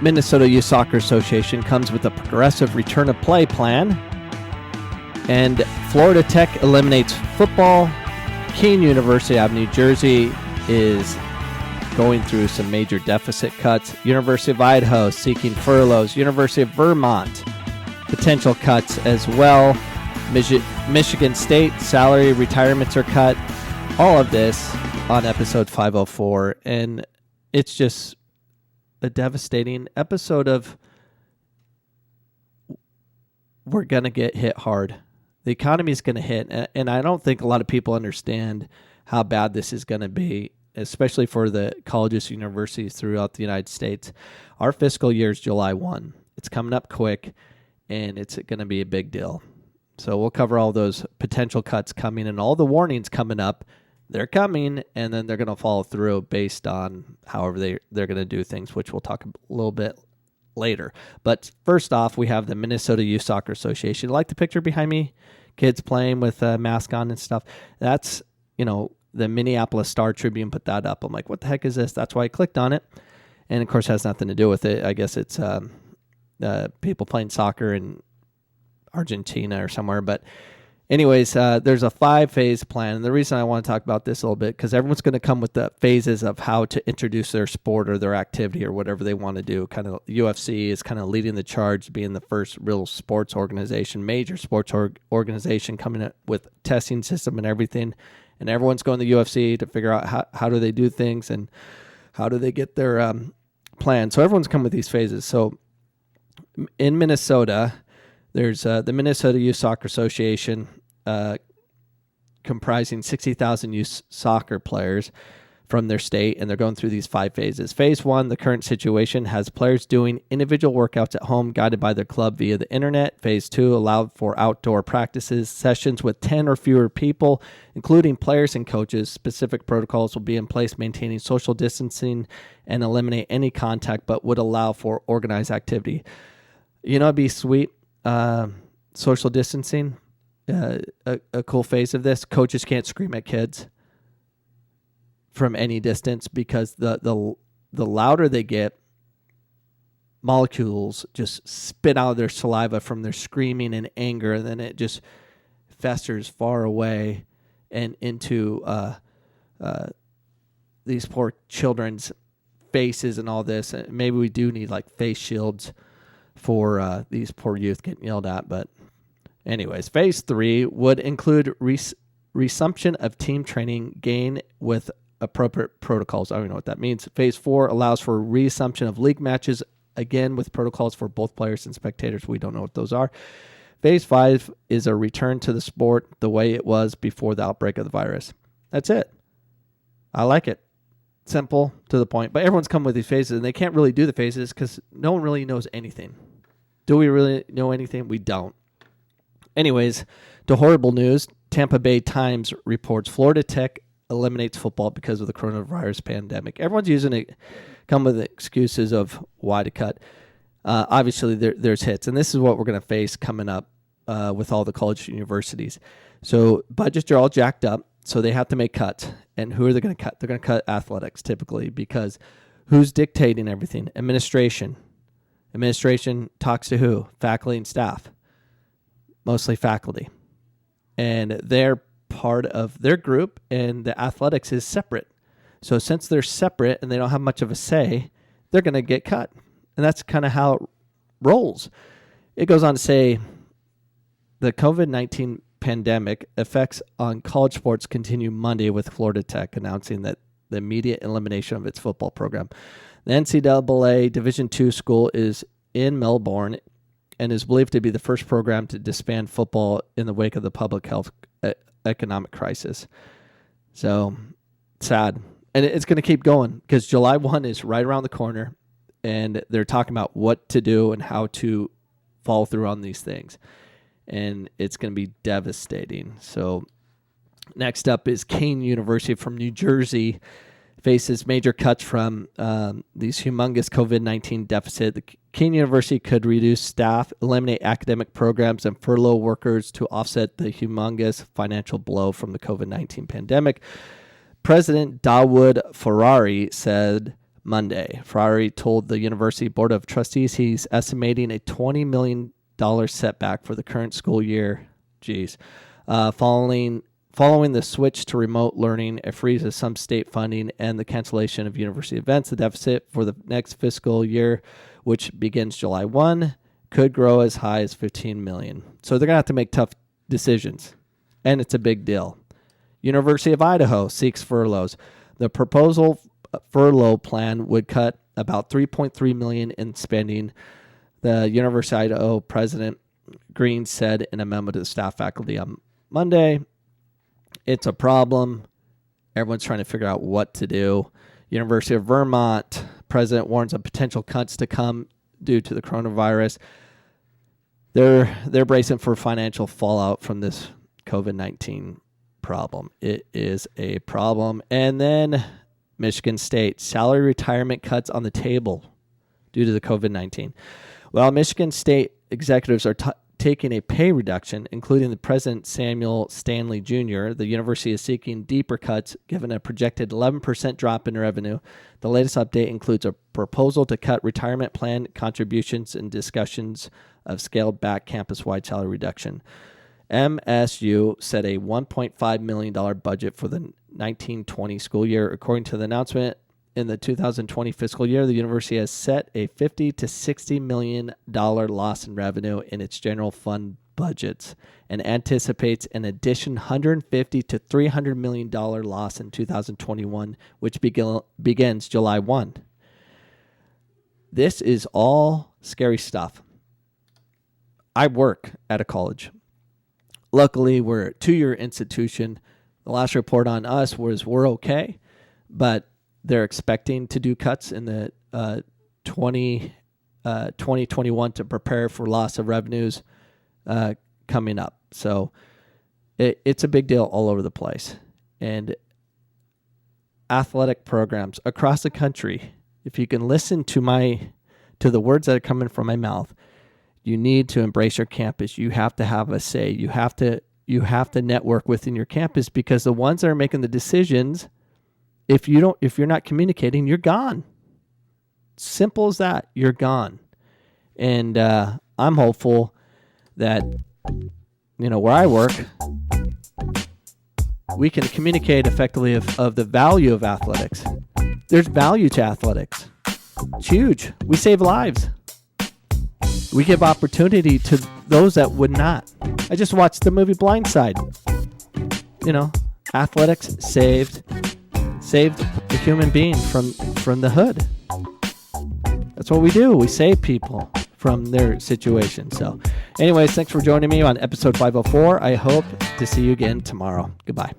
Minnesota Youth Soccer Association comes with a progressive return to play plan. And Florida Tech eliminates football. Kean University out of New Jersey is going through some major deficit cuts. University of Idaho seeking furloughs. University of Vermont, potential cuts as well. Michigan State salary retirements are cut. All of this on episode 504. And it's just a devastating episode of we're going to get hit hard. The economy is going to hit, and I don't think a lot of people understand how bad this is going to be, especially for the colleges and universities throughout the United States. Our fiscal year is July 1. It's coming up quick, and it's going to be a big deal. So we'll cover all those potential cuts coming and all the warnings coming up. They're coming, and then they're going to follow through based on however they're going to do things, which we'll talk a little bit later. But first off, we have the Minnesota Youth Soccer Association. Like the picture behind me, kids playing with a mask on and stuff. That's, the Minneapolis Star Tribune put that up. I'm like, what the heck is this? That's why I clicked on it. And of course, it has nothing to do with it. I guess it's people playing soccer in Argentina or somewhere. But anyways, there's a 5-phase plan. And the reason I want to talk about this a little bit, because everyone's going to come with the phases of how to introduce their sport or their activity or whatever they want to do. Kind of UFC is kind of leading the charge, being the first real sports organization, major sports organization coming up with testing system and everything. And everyone's going to the UFC to figure out how do they do things and how do they get their plan. So everyone's come with these phases. So in Minnesota, there's the Minnesota Youth Soccer Association, comprising 60,000 youth soccer players from their state, and they're going through these 5 phases. Phase 1, the current situation, has players doing individual workouts at home guided by their club via the internet. Phase 2, allowed for outdoor practices, sessions with 10 or fewer people, including players and coaches. Specific protocols will be in place, maintaining social distancing and eliminate any contact, but would allow for organized activity. It'd be sweet. Social distancing, a cool phase of this. Coaches can't scream at kids from any distance because the louder they get, molecules just spit out of their saliva from their screaming and anger, and then it just festers far away and into these poor children's faces and all this. Maybe we do need like face shields for these poor youth getting yelled at. But anyways, phase 3 would include resumption of team training gain with appropriate protocols. I don't know what that means. Phase 4 allows for resumption of league matches, again with protocols for both players and spectators. We don't know what those are. Phase 5 is a return to the sport the way it was before the outbreak of the virus. That's it. I like it. Simple, to the point. But everyone's come with these phases, and they can't really do the phases because no one really knows anything. Do we really know anything? We don't. Anyways, to horrible news, Tampa Bay Times reports Florida Tech eliminates football because of the coronavirus pandemic. Everyone's using it, come with excuses of why to cut. Obviously, there's hits, and this is what we're going to face coming up with all the college universities. So budgets are all jacked up, so they have to make cuts. And who are they going to cut? They're going to cut athletics typically, because who's dictating everything? Administration. Administration talks to who? Faculty and staff. Mostly faculty. And they're part of their group, and the athletics is separate. So since they're separate and they don't have much of a say, they're going to get cut. And that's kind of how it rolls. It goes on to say the COVID-19 pandemic effects on college sports continue Monday, with Florida Tech announcing that the immediate elimination of its football program. The NCAA Division II school is in Melbourne and is believed to be the first program to disband football in the wake of the public health economic crisis. So sad. And it's going to keep going because July 1 is right around the corner, and they're talking about what to do and how to follow through on these things. And it's going to be devastating. So next up is Kean University from New Jersey faces major cuts from these humongous COVID-19 deficit. The Kean University could reduce staff, eliminate academic programs, and furlough workers to offset the humongous financial blow from the COVID-19 pandemic. President Dawood Ferrari said Monday. Ferrari told the University Board of Trustees he's estimating a $20 million setback for the current school year. Following the switch to remote learning, a freeze of some state funding, and the cancellation of university events, the deficit for the next fiscal year, which begins July 1, could grow as high as $15 million. So they're going to have to make tough decisions, and it's a big deal. University of Idaho seeks furloughs. The proposal furlough plan would cut about $3.3 million in spending. The University of Idaho President Green said in a memo to the staff faculty on Monday, "It's a problem. Everyone's trying to figure out what to do." University of Vermont president warns of potential cuts to come due to the coronavirus. They're bracing for financial fallout from this COVID-19 problem. It is a problem. And then Michigan State, salary retirement cuts on the table due to the COVID-19. Well, Michigan State executives are taking a pay reduction, including the president, Samuel Stanley Jr. The university is seeking deeper cuts, given a projected 11% drop in revenue. The latest update includes a proposal to cut retirement plan contributions and discussions of scaled-back campus-wide salary reduction. MSU set a $1.5 million budget for the 1920 school year. According to the announcement, in the 2020 fiscal year, the university has set a $50 to $60 million loss in revenue in its general fund budgets and anticipates an additional $150 to $300 million loss in 2021, which begins July 1. This is all scary stuff. I work at a college. Luckily, we're a 2-year institution. The last report on us was we're okay, but they're expecting to do cuts in the 2021 to prepare for loss of revenues coming up. So it's a big deal all over the place. And athletic programs across the country, if you can listen to the words that are coming from my mouth, you need to embrace your campus. You have to have a say. You have to network within your campus, because the ones that are making the decisions, if you're not communicating, you're gone. Simple as that. You're gone. And I'm hopeful that, where I work, we can communicate effectively of the value of athletics. There's value to athletics. It's huge. We save lives. We give opportunity to those that would not. I just watched the movie Blindside. Athletics saved a human being from the hood. That's what we do. We save people from their situation. So anyways, thanks for joining me on episode 504. I hope to see you again tomorrow. Goodbye.